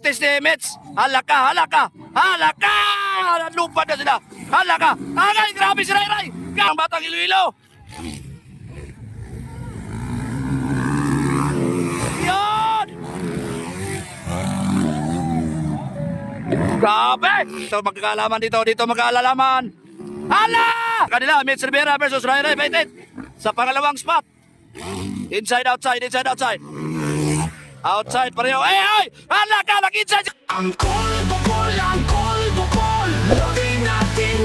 pinaktis ni Mitch. Halaka, halaka, halaka! Lupad na sila. Halaka! Agay, grabe si Ray Ray! Ang batang Iloilo! Yan! Grabe! Dito magkakalaman dito, dito magkakalaman. Hala! Kanila, Mitch Rivera versus Ray Ray Baitit. Sa pangalawang spot. Inside, outside, inside, outside. Outside pareho. Ay! Hala ka! Nag-inside! Angkol, bukol, loving natin,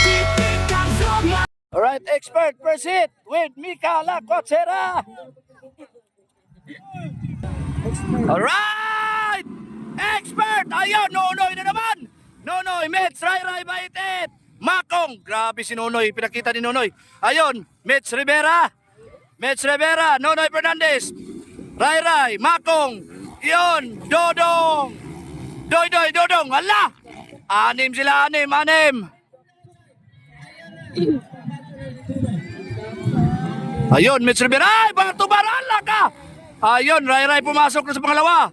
titik ang vlog. Alright, expert, proceed with Mika Lacotsera. Alright! Expert! Ayun, Nonoy na naman! Nonoy, Mitch, Ray Ray Baitit! Makong! Grabe si Nonoy, pinakita ni Nonoy. Ayun, Mitch Rivera! Mitch Rivera, Nonoy Fernandez! Ray Ray, Makong! Yun, Dodong! Doy, Dodong! Hala! Anim sila, anim! Ayun, Mitch Rivera! Ay, bato barala ka! Ayun, Ray Ray pumasok na sa pangalawa.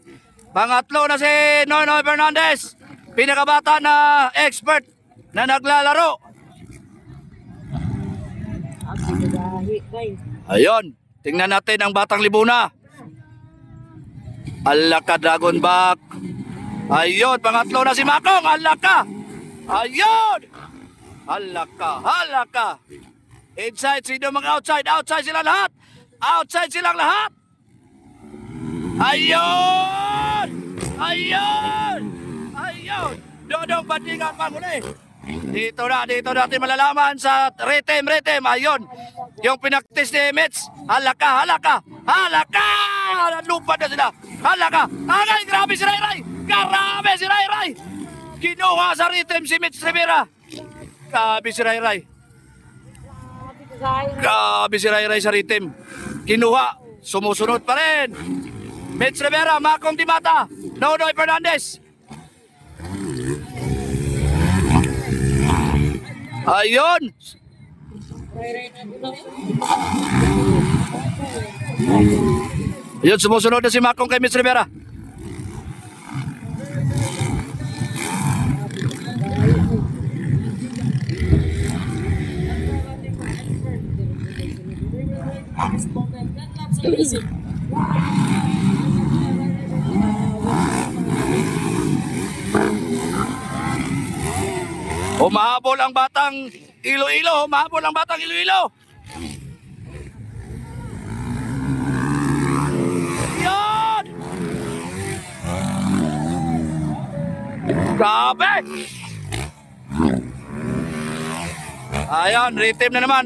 Pangatlo na si Nonoy Fernandez. Pinakabata na expert na naglalaro. Ayun, tingnan natin ang Batang Libuna. Alaka Dragon Back. Ayun, pangatlo na si Makong. Alaka. Ayun. Halaka. Inside, sino mga outside? Outside sila lahat. Outside silang lahat. Ayun. Dodong bandingan panguli. Dito natin malalaman sa Ritem. Ayun. Yung pinaktis ni Mitch. Halaka. Lupad na sila. Halaka. Agay, grabe si Ray Ray. Kinuha sa Ritem si Mitch Rivera. Grabe si Ray Ray sa Ritem. Kinuha. Sumusunod pa rin. Mitch Rivera, Makong Dimata, Nonoy Fernandez. Ayun. Ayun, sumusunod na si Makong kay Mitch Rivera. Humahabol ang Batang Iloilo. Yan! Grabe! Ayan, Ritem na naman.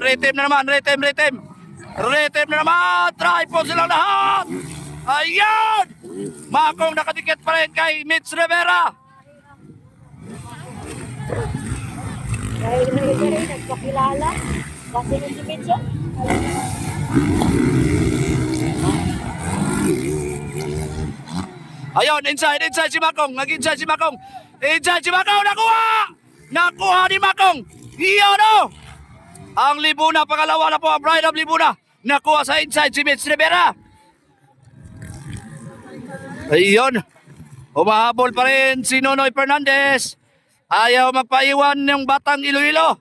Tripod silang lahat. Ayan! Makong nakadikit pa rin kay Mitch Rivera. Dahil nagpakilala, kasi nung si Mitch yan. Ayun, inside si Makong. Nag-inside si Makong. Nakuha ni Makong. Iyon o! Ang Libuna, pangalawa na po ang Pride of Libuna. Nakuha sa inside si Mitch Rivera. Ayun. Humahabol pa rin si Nonoy Fernandez. Ayaw magpaiwan ng Batang Iloilo.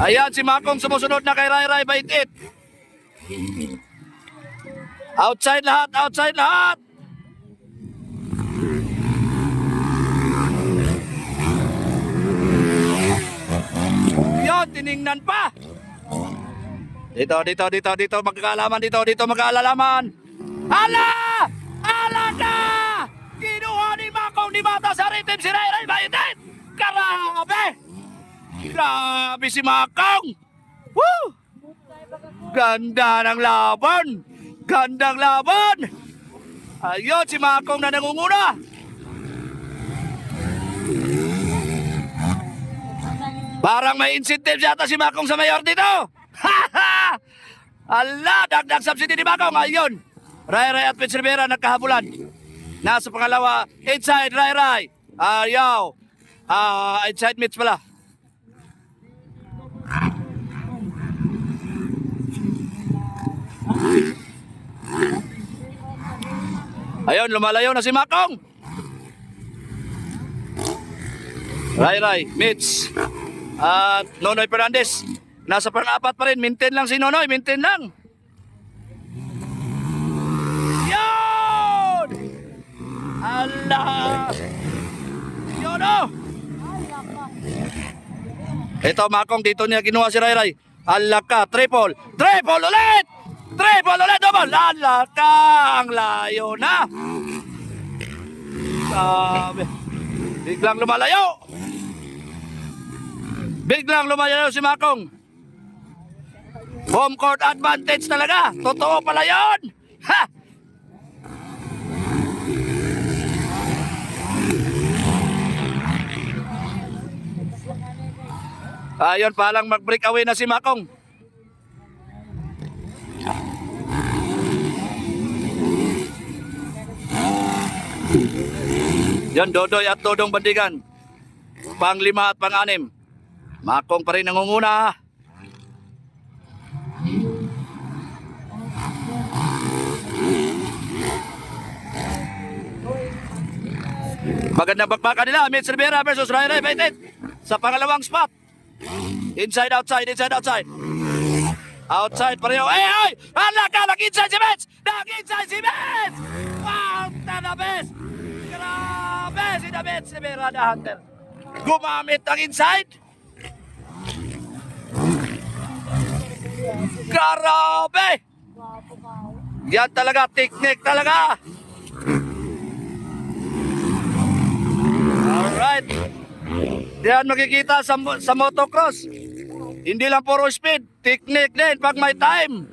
Ayan, si Makong sumusunod na kay Ray Ray Baitit. Outside lahat. Yun, tiningnan pa. Dito magkakalaman. Hala ka! Kinuha ni Makong ni Bata sa Ritem si Ray Ray Baitit. Grabe si Makong. Woo! Gandang laban. Ayun, si Makong na nangunguna. Parang may incentive yata si Makong sa mayor dito. Ala, dagdag subsidy ni Makong. Ayun, Ray Ray at Mitch Rivera nagkahabulan. Nasa pangalawa, inside Ray Ray. Ayaw. Inside Mitch pala. Ayun, lumalayo na si Makong. Ray, Mitch. At Nonoy Fernandez. Nasa pang-apat pa rin. Maintain lang si Nonoy. Maintain lang. Yun! Allah! Yun o! Ito, Makong. Dito niya kinuha si Ray. Allah ka. Triple. Triple ulit! Triple ulit. Double. Allah ka. Ang layo na. Sabi. Biglang lumalayo. Biglang lumalayo si Makong. Home court advantage talaga. Totoo pala yun. Ha! Ayun, palang mag-breakaway na si Makong. Yan, Dodoy at Dodong Bandigan. Pang-5 at pang-6. Makong pa rin nangunguna. Magandang bakbakan nila. Mitch Rivera versus Ray Baitet. Sa pangalawang spot. Inside, outside, inside, outside. Outside pareho. Ay! Hala ka! Nag-inside si Mitch! Nag-inside si Mitch! Wow! The best! Grabe! Si The Mitch Rivera, the hunter. Gumamit ng inside. Grabe! Yan talaga, technique talaga. Alright. Diyan makikita sa motocross. Hindi lang puro speed, technique din pag may time.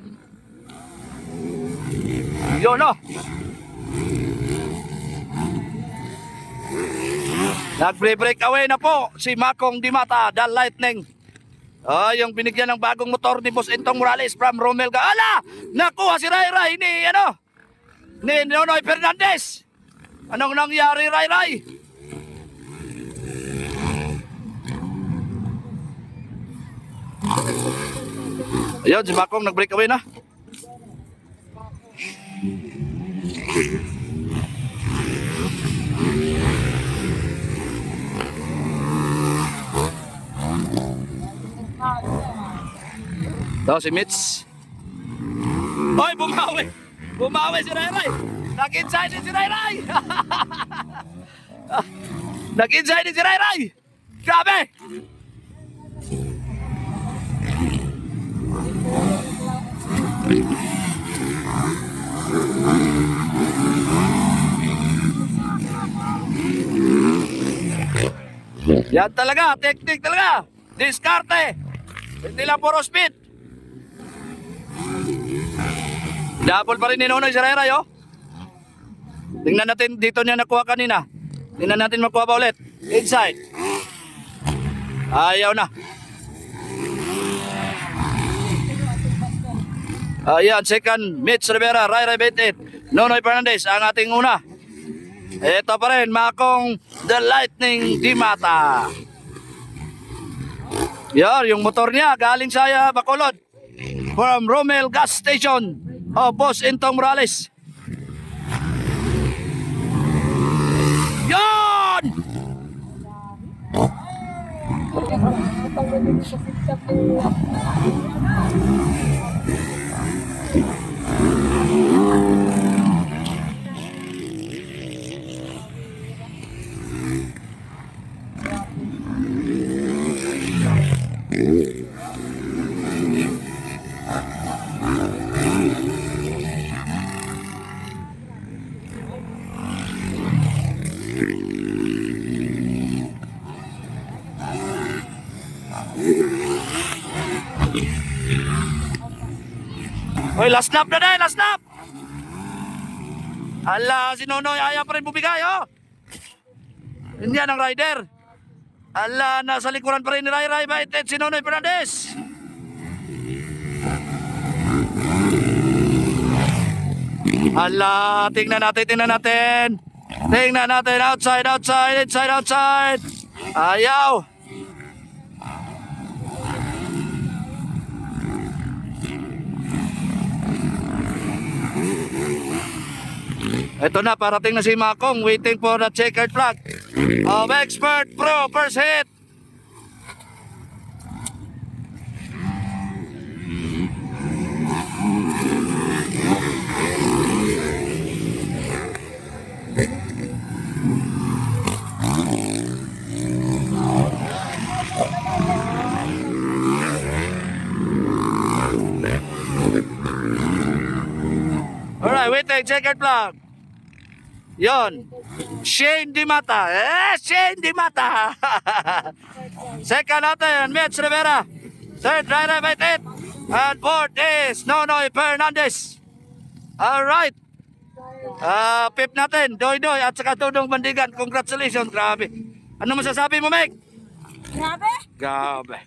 Yun o. Nag-break away na po si Makong Dimata, the Lightning. Yung binigyan ng bagong motor ni Boss Entong Morales from Romel Gaala. Nakuha si Ray ni Nonoy Fernandez. Anong nangyari, Ray? Ayun, si Makong nag-break away na. Ito si Mitch. Hoy, bumawi! Bumawi si Ray. Nag-inside din si Ray. Nag-inside din si Ray. Grabe! Yan talaga, technique talaga. Diskarte. Hindi lang puro speed. Double pa rin ni Nonoy si Ray, oh. Tingnan natin, dito niya nakuha kanina. Tingnan natin makuha pa ulit. Inside. Ayaw na. Ayan, second, Mitch Rivera, Ray Baitet, Nonoy Fernandez, ang ating una. Ito pa rin, Makong the Lightning Dimata. Yan, yung motor niya galing sa Bacolod. From Romel Gas Station. Boss Entong Morales. Yan! Hoy, last lap na din, last lap! Ala, si Nonoy, ayaw pa rin bumigay, oh! Yan ang rider. Ala, nasa likuran pa rin ni Ray Baitet, si Nonoy Fernandez. Ala, tingnan natin. Tingnan natin, outside, inside. Ayaw. Ito na, parating na si Makong, waiting for the checkered flag of Expert Pro, first hit. Alright, waiting, checkered flag. Yon. Shane Dimata. Shane Dimata. Second natin, Mitch Rivera. Third, Ray Baitit. And fourth is Nonoy Fernandez. Alright. Fifth natin, Doy Doy at saka Tudong Bandigan. Congratulations, grabe. Ano masasabi mo, Meg? Grabe! Grabe.